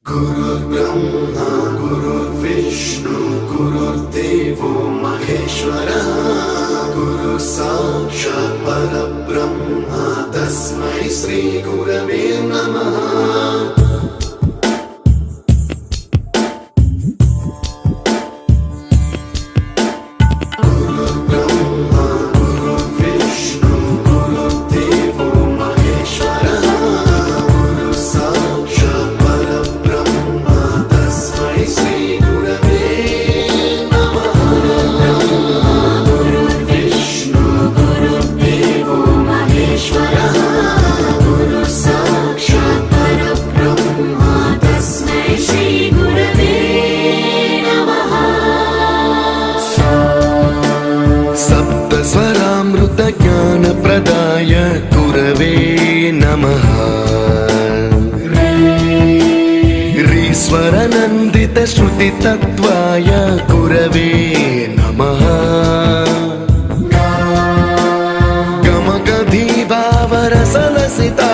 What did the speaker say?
गुरुर्ब्रह्मा गुरुर्विष्णु गुरुर्देवो महेश्वरः गुरु साक्षात् परब्रह्म तस्मै श्री गुरवे नमः। ज्ञानप्रदाय गुरवे नमः। ऋस्वरनन्दितश्रुतितत्त्वाय गुरवे नमः। गमगधीभावरसलसिता